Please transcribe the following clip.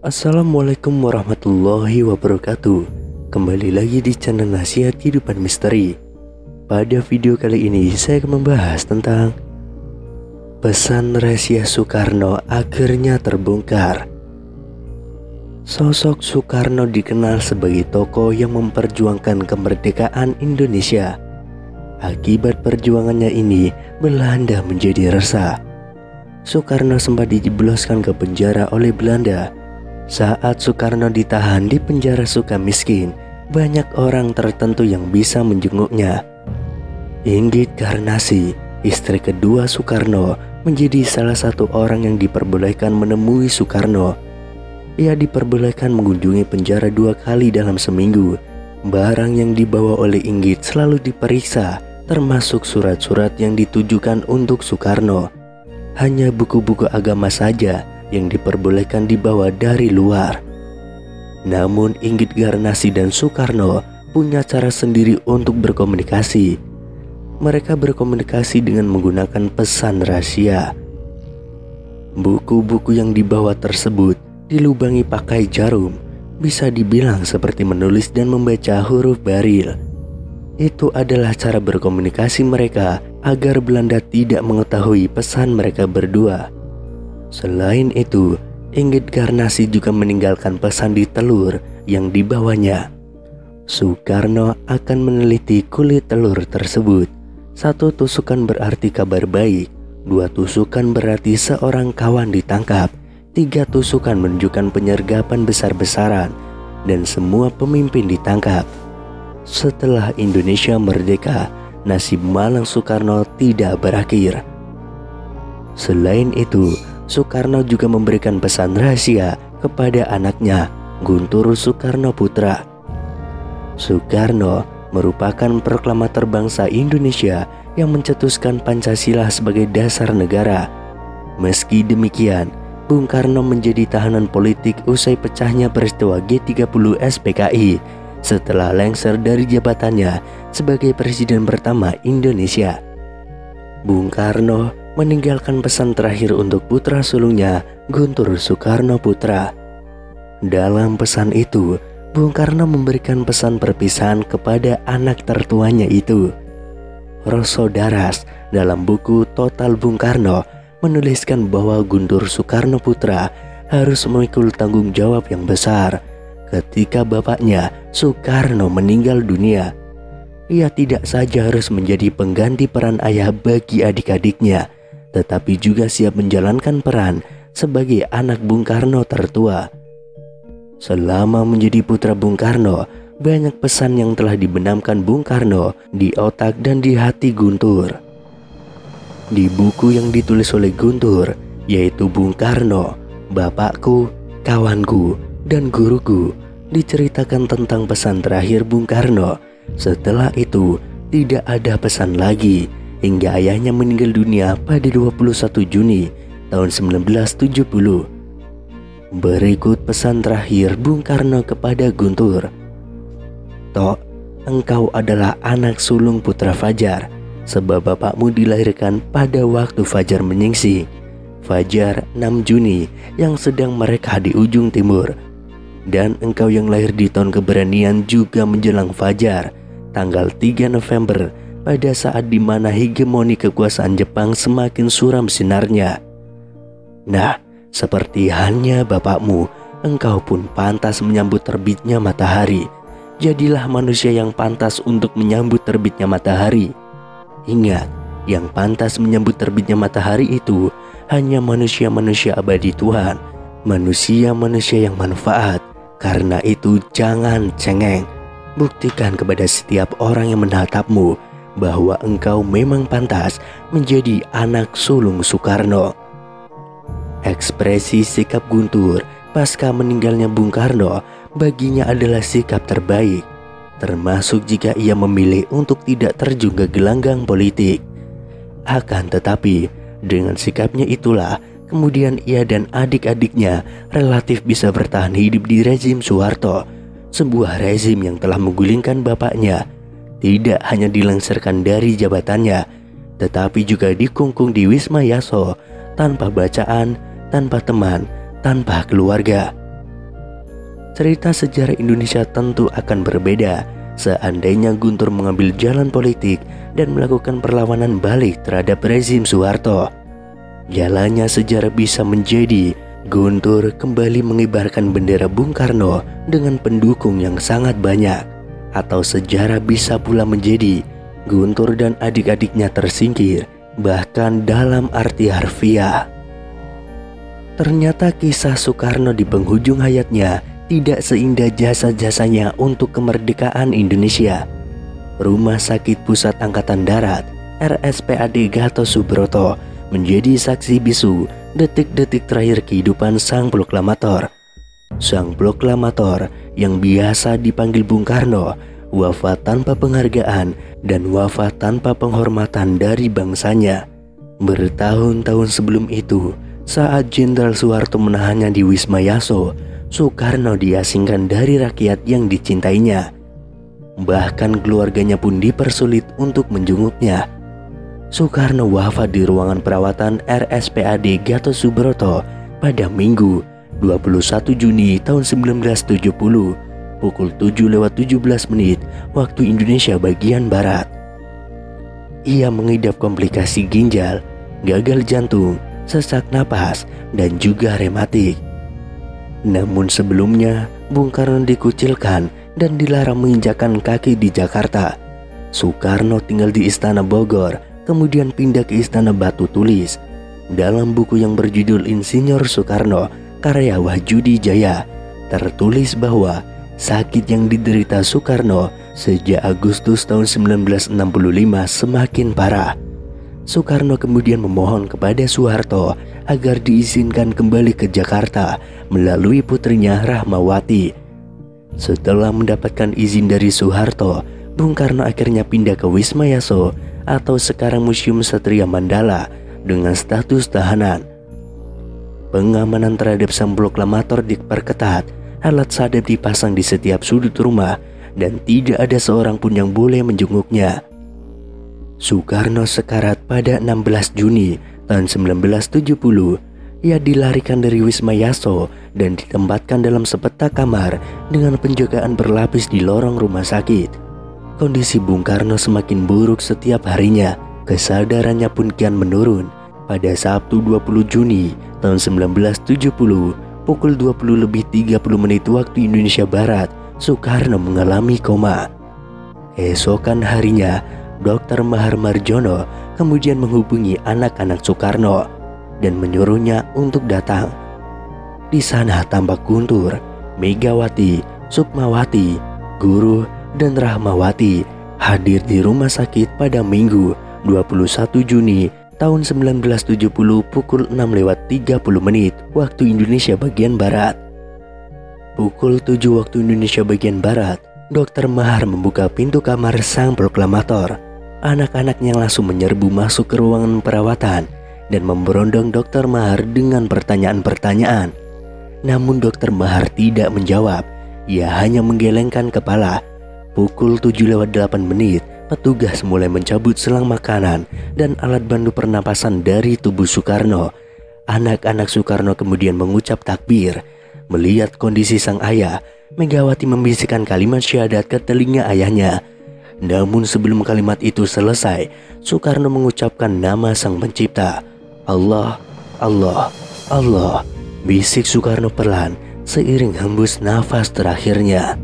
Assalamualaikum warahmatullahi wabarakatuh. Kembali lagi di channel Nasihat Kehidupan Misteri. Pada video kali ini saya akan membahas tentang pesan rahasia Soekarno akhirnya terbongkar. Sosok Soekarno dikenal sebagai tokoh yang memperjuangkan kemerdekaan Indonesia. Akibat perjuangannya ini, Belanda menjadi resah. Soekarno sempat dijebloskan ke penjara oleh Belanda. Saat Soekarno ditahan di penjara Sukamiskin, banyak orang tertentu yang bisa menjenguknya. Inggit Garnasi, istri kedua Soekarno, menjadi salah satu orang yang diperbolehkan menemui Soekarno. Ia diperbolehkan mengunjungi penjara 2 kali dalam seminggu. Barang yang dibawa oleh Inggit selalu diperiksa, termasuk surat-surat yang ditujukan untuk Soekarno. Hanya buku-buku agama saja yang diperbolehkan dibawa dari luar. Namun Inggit Garnasi dan Soekarno punya cara sendiri untuk berkomunikasi. Mereka berkomunikasi dengan menggunakan pesan rahasia. Buku-buku yang dibawa tersebut dilubangi pakai jarum, bisa dibilang seperti menulis dan membaca huruf Braille. Itu adalah cara berkomunikasi mereka agar Belanda tidak mengetahui pesan mereka berdua. Selain itu, Inggit Garnasi juga meninggalkan pesan di telur yang dibawanya. Soekarno akan meneliti kulit telur tersebut. 1 tusukan berarti kabar baik, 2 tusukan berarti seorang kawan ditangkap, 3 tusukan menunjukkan penyergapan besar-besaran, dan semua pemimpin ditangkap. Setelah Indonesia merdeka, nasib malang Soekarno tidak berakhir. Selain itu, Soekarno juga memberikan pesan rahasia kepada anaknya, Guntur Soekarno Putra. Soekarno merupakan proklamator bangsa Indonesia yang mencetuskan Pancasila sebagai dasar negara. Meski demikian, Bung Karno menjadi tahanan politik usai pecahnya peristiwa G30 SPKI setelah lengser dari jabatannya sebagai presiden pertama Indonesia. Bung Karno meninggalkan pesan terakhir untuk putra sulungnya, Guntur Soekarno Putra. Dalam pesan itu, Bung Karno memberikan pesan perpisahan kepada anak tertuanya itu. Roso Daras dalam buku Total Bung Karno menuliskan bahwa Guntur Soekarno Putra harus memikul tanggung jawab yang besar ketika bapaknya Soekarno meninggal dunia. Ia tidak saja harus menjadi pengganti peran ayah bagi adik-adiknya, tetapi juga siap menjalankan peran sebagai anak Bung Karno tertua. Selama menjadi putra Bung Karno, banyak pesan yang telah dibenamkan Bung Karno di otak dan di hati Guntur. Di buku yang ditulis oleh Guntur, yaitu Bung Karno, Bapakku, Kawanku, dan Guruku, diceritakan tentang pesan terakhir Bung Karno. Setelah itu, tidak ada pesan lagi hingga ayahnya meninggal dunia pada 21 Juni tahun 1970. Berikut pesan terakhir Bung Karno kepada Guntur. Tok, engkau adalah anak sulung putra Fajar, sebab bapakmu dilahirkan pada waktu Fajar menyingsing. Fajar 6 Juni yang sedang mereka di ujung timur. Dan engkau yang lahir di tahun keberanian juga menjelang Fajar, tanggal 3 November, pada saat dimana hegemoni kekuasaan Jepang semakin suram sinarnya. Nah, seperti halnya bapakmu, engkau pun pantas menyambut terbitnya matahari. Jadilah manusia yang pantas untuk menyambut terbitnya matahari. Ingat, yang pantas menyambut terbitnya matahari itu hanya manusia-manusia abadi Tuhan, manusia-manusia yang manfaat. Karena itu jangan cengeng. Buktikan kepada setiap orang yang menatapmu bahwa engkau memang pantas menjadi anak sulung Soekarno. Ekspresi sikap Guntur pasca meninggalnya Bung Karno baginya adalah sikap terbaik, termasuk jika ia memilih untuk tidak terjun ke gelanggang politik. Akan tetapi, dengan sikapnya itulah kemudian ia dan adik-adiknya relatif bisa bertahan hidup di rezim Soeharto, sebuah rezim yang telah menggulingkan bapaknya. Tidak hanya dilengsarkan dari jabatannya, tetapi juga dikungkung di Wisma Yaso tanpa bacaan, tanpa teman, tanpa keluarga. cerita sejarah Indonesia tentu akan berbeda seandainya Guntur mengambil jalan politik dan melakukan perlawanan balik terhadap rezim Soeharto. Jalannya sejarah bisa menjadi Guntur kembali mengibarkan bendera Bung Karno dengan pendukung yang sangat banyak, atau sejarah bisa pula menjadi Guntur dan adik-adiknya tersingkir, bahkan dalam arti harfiah. Ternyata kisah Soekarno di penghujung hayatnya tidak seindah jasa-jasanya untuk kemerdekaan Indonesia. Rumah Sakit Pusat Angkatan Darat RSPAD Gatot Subroto menjadi saksi bisu detik-detik terakhir kehidupan sang proklamator. Sang proklamator yang biasa dipanggil Bung Karno wafat tanpa penghargaan dan wafat tanpa penghormatan dari bangsanya. Bertahun-tahun sebelum itu, saat Jenderal Soeharto menahannya di Wisma Yaso, Soekarno diasingkan dari rakyat yang dicintainya. Bahkan keluarganya pun dipersulit untuk menjenguknya. Soekarno wafat di ruangan perawatan RSPAD Gatot Subroto pada Minggu 21 Juni tahun 1970 pukul 7:17 waktu Indonesia bagian Barat. Ia mengidap komplikasi ginjal, gagal jantung, sesak napas, dan juga rematik. Namun sebelumnya, Bung Karno dikucilkan dan dilarang menginjakkan kaki di Jakarta. Soekarno tinggal di Istana Bogor, kemudian pindah ke Istana Batu Tulis. Dalam buku yang berjudul Insinyur Soekarno, karya Wahyudi Jaya, tertulis bahwa sakit yang diderita Soekarno sejak Agustus tahun 1965 semakin parah. Soekarno kemudian memohon kepada Soeharto agar diizinkan kembali ke Jakarta melalui putrinya Rahmawati. Setelah mendapatkan izin dari Soeharto, Bung Karno akhirnya pindah ke Wisma Yaso atau sekarang Museum Satria Mandala dengan status tahanan. Pengamanan terhadap sang proklamator diperketat, alat sadap dipasang di setiap sudut rumah, dan tidak ada seorang pun yang boleh menjenguknya. Soekarno sekarat pada 16 Juni tahun 1970. Ia dilarikan dari Wisma Yaso dan ditempatkan dalam sepetak kamar dengan penjagaan berlapis di lorong rumah sakit. Kondisi Bung Karno semakin buruk setiap harinya. Kesadarannya pun kian menurun. Pada Sabtu 20 Juni tahun 1970 pukul 20:30 waktu Indonesia Barat, Soekarno mengalami koma. Esokan harinya, Dr. Mahar Marjono kemudian menghubungi anak-anak Soekarno dan menyuruhnya untuk datang. Di sana tampak Guntur, Megawati, Sukmawati, Guru, dan Rahmawati hadir di rumah sakit pada Minggu 21 Juni tahun 1970 pukul 6:30 waktu Indonesia bagian Barat. Pukul 7 waktu Indonesia bagian Barat, Dr. Mahar membuka pintu kamar sang proklamator. Anak-anaknya langsung menyerbu masuk ke ruangan perawatan dan memberondong Dr. Mahar dengan pertanyaan-pertanyaan. Namun Dr. Mahar tidak menjawab. Ia hanya menggelengkan kepala. Pukul 7:08, petugas mulai mencabut selang makanan dan alat bantu pernapasan dari tubuh Soekarno. Anak-anak Soekarno kemudian mengucap takbir. Melihat kondisi sang ayah, Megawati membisikkan kalimat syahadat ke telinga ayahnya. Namun sebelum kalimat itu selesai, Soekarno mengucapkan nama sang pencipta. Allah, Allah, Allah, bisik Soekarno perlahan seiring hembus nafas terakhirnya.